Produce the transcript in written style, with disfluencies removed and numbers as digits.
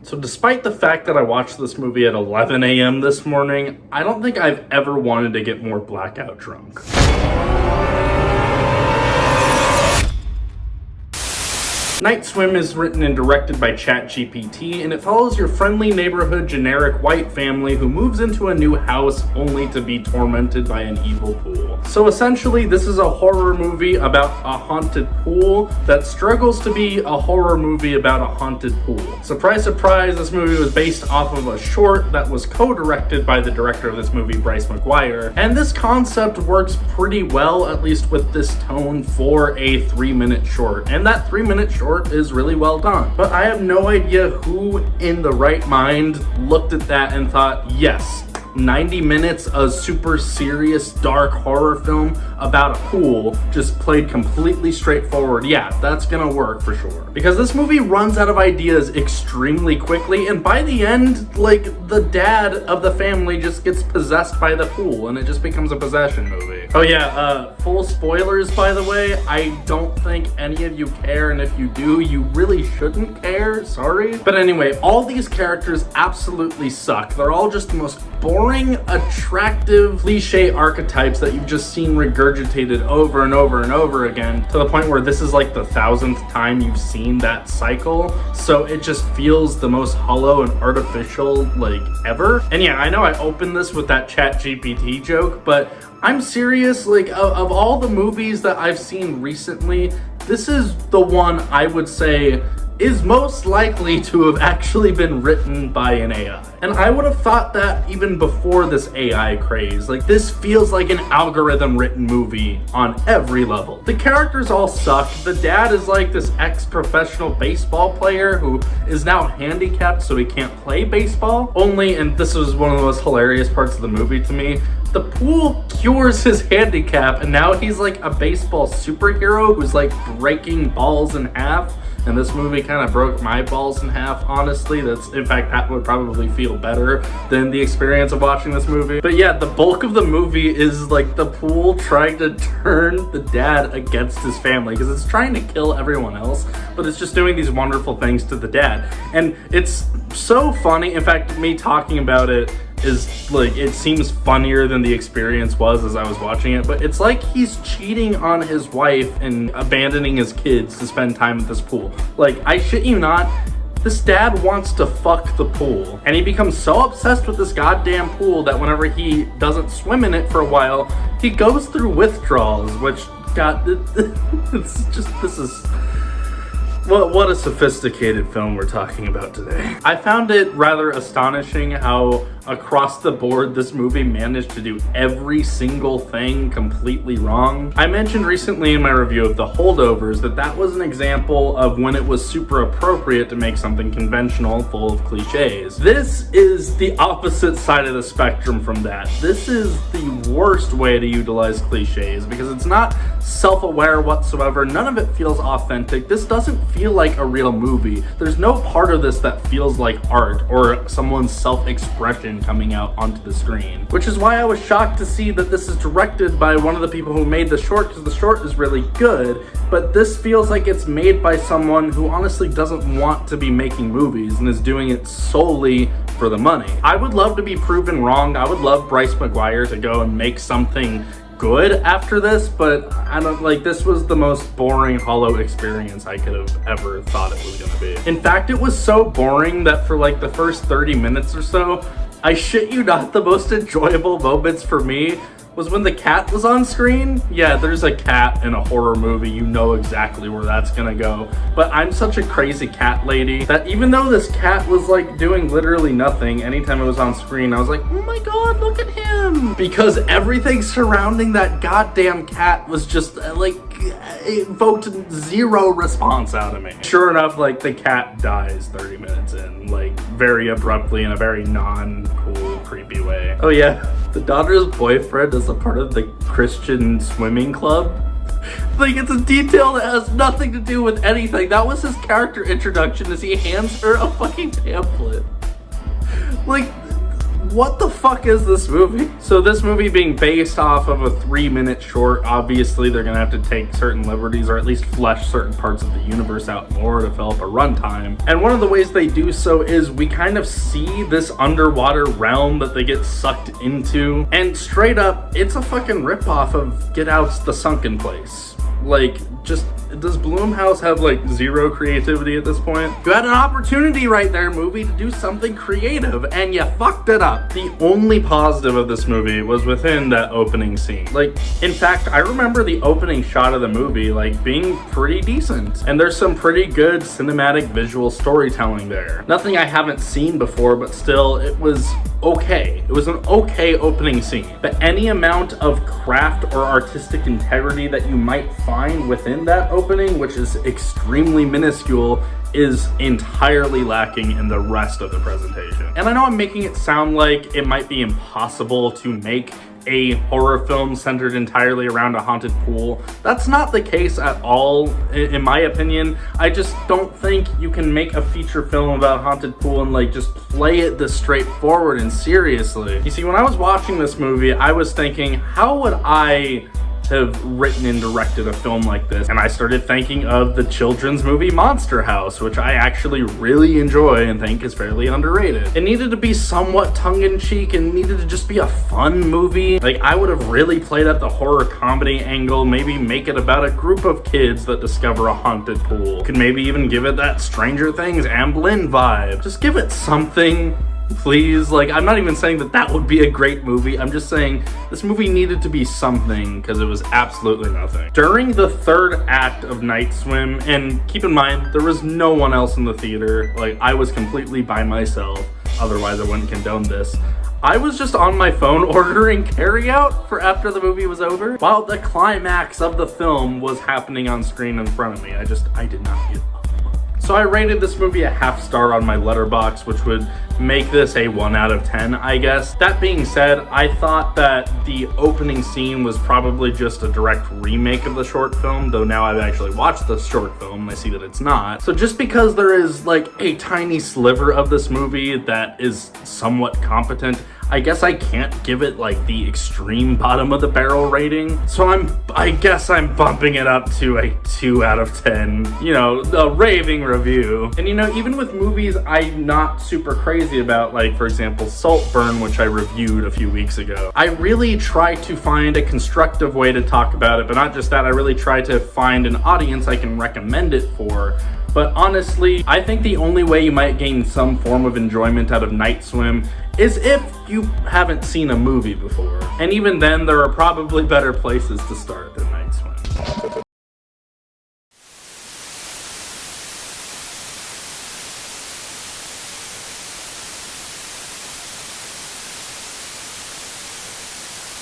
So despite the fact that I watched this movie at 11 a.m. this morning, I don't think I've ever wanted to get more blackout drunk. Night Swim is written and directed by ChatGPT, and it follows your friendly neighborhood generic white family who moves into a new house only to be tormented by an evil pool. So essentially, this is a horror movie about a haunted pool that struggles to be a horror movie about a haunted pool. Surprise, surprise, this movie was based off of a short that was co-directed by the director of this movie, Bryce McGuire, and this concept works pretty well, at least with this tone, for a 3-minute short. And that 3-minute short is really well done. But I have no idea who in the right mind looked at that and thought, yes, 90 minutes of super serious dark horror film about a pool just played completely straightforward. Yeah, that's gonna work for sure. Because this movie runs out of ideas extremely quickly, and by the end, like, the dad of the family just gets possessed by the pool and it just becomes a possession movie. Oh yeah, full spoilers by the way. I don't think any of you care, and if you do, you really shouldn't care, sorry. But anyway, all these characters absolutely suck. They're all just the most boring, attractive, cliche archetypes that you've just seen regurgitated over and over and over again, to the point where this is like the 1000th time you've seen that cycle. So it just feels the most hollow and artificial, like, ever. And yeah, I know I opened this with that ChatGPT joke, but I'm serious, like, of all the movies that I've seen recently, this is the one I would say is most likely to have actually been written by an AI. And I would have thought that even before this AI craze. Like, this feels like an algorithm written movie on every level. The characters all suck. The dad is like this ex-professional baseball player who is now handicapped so he can't play baseball. Only, and this was one of the most hilarious parts of the movie to me, the pool cures his handicap and now he's like a baseball superhero who's like breaking balls in half. And this movie kind of broke my balls in half, honestly. In fact, that would probably feel better than the experience of watching this movie. But yeah, the bulk of the movie is like the pool trying to turn the dad against his family, because it's trying to kill everyone else, but it's just doing these wonderful things to the dad. And it's so funny. In fact, me talking about it is like, it seems funnier than the experience was as I was watching it, but it's like he's cheating on his wife and abandoning his kids to spend time at this pool. Like, I shit you not, this dad wants to fuck the pool, and he becomes so obsessed with this goddamn pool that whenever he doesn't swim in it for a while, he goes through withdrawals, which, God, it's just, this is... What a sophisticated film we're talking about today. I found it rather astonishing how across the board this movie managed to do every single thing completely wrong. I mentioned recently in my review of The Holdovers that was an example of when it was super appropriate to make something conventional full of cliches. This is the opposite side of the spectrum from that. This is the worst way to utilize cliches because it's not self-aware whatsoever. None of it feels authentic. This doesn't feel like a real movie. There's no part of this that feels like art or someone's self-expression coming out onto the screen. Which is why I was shocked to see that this is directed by one of the people who made the short, because the short is really good, but this feels like it's made by someone who honestly doesn't want to be making movies and is doing it solely for the money. I would love to be proven wrong. I would love Bryce McGuire to go and make something good after this, but I don't, like, this was the most boring, hollow experience I could have ever thought it was gonna be. In fact, it was so boring that for like the first 30 minutes or so, I shit you not, the most enjoyable moments for me was when the cat was on screen. Yeah, there's a cat in a horror movie, you know exactly where that's gonna go. But I'm such a crazy cat lady that even though this cat was like doing literally nothing, anytime it was on screen, I was like, oh my god, look at him! Because everything surrounding that goddamn cat was just like, it evoked zero response out of me. Sure enough, like, the cat dies 30 minutes in, like, very abruptly in a very non-cool, creepy way. Oh yeah, the daughter's boyfriend is a part of the Christian swimming club. Like, it's a detail that has nothing to do with anything. That was his character introduction, as he hands her a fucking pamphlet. Like, what the fuck is this movie? So this movie being based off of a 3-minute short, obviously they're gonna have to take certain liberties or at least flesh certain parts of the universe out more to fill up a runtime. And one of the ways they do so is we kind of see this underwater realm that they get sucked into, and straight up, it's a fucking ripoff of Get Out's The Sunken Place. Like, just, does Blumhouse have like zero creativity at this point? You had an opportunity right there, movie, to do something creative and you fucked it up. The only positive of this movie was within that opening scene. Like, in fact, I remember the opening shot of the movie like being pretty decent, and there's some pretty good cinematic visual storytelling there. Nothing I haven't seen before, but still, it was okay. It was an okay opening scene. But any amount of craft or artistic integrity that you might find within that opening, which is extremely minuscule, is entirely lacking in the rest of the presentation. And I know I'm making it sound like it might be impossible to make a horror film centered entirely around a haunted pool. That's not the case at all, in my opinion. I just don't think you can make a feature film about a haunted pool and like just play it this straightforward and seriously. You see, when I was watching this movie, I was thinking, how would I have written and directed a film like this? And I started thinking of the children's movie Monster House, which I actually really enjoy and think is fairly underrated. It needed to be somewhat tongue-in-cheek and needed to just be a fun movie. Like, I would have really played up the horror comedy angle, maybe make it about a group of kids that discover a haunted pool. Could maybe even give it that Stranger Things Amblin vibe. Just give it something, please. Like, I'm not even saying that that would be a great movie. I'm just saying this movie needed to be something, because it was absolutely nothing. During the third act of Night Swim, and keep in mind, there was no one else in the theater. Like, I was completely by myself. Otherwise, I wouldn't condone this. I was just on my phone ordering carryout for after the movie was over, while the climax of the film was happening on screen in front of me. I did not get up. So I rated this movie a half star on my letterbox, which would make this a 1 out of 10, I guess. That being said, I thought that the opening scene was probably just a direct remake of the short film, though now I've actually watched the short film and I see that it's not. So just because there is like a tiny sliver of this movie that is somewhat competent, I guess I can't give it like the extreme bottom of the barrel rating. So I guess I'm bumping it up to a 2 out of 10, you know, a raving review. And you know, even with movies I'm not super crazy about, like for example Saltburn, which I reviewed a few weeks ago, I really try to find a constructive way to talk about it. But not just that, I really try to find an audience I can recommend it for. But honestly, I think the only way you might gain some form of enjoyment out of Night Swim is if you haven't seen a movie before. And even then, there are probably better places to start than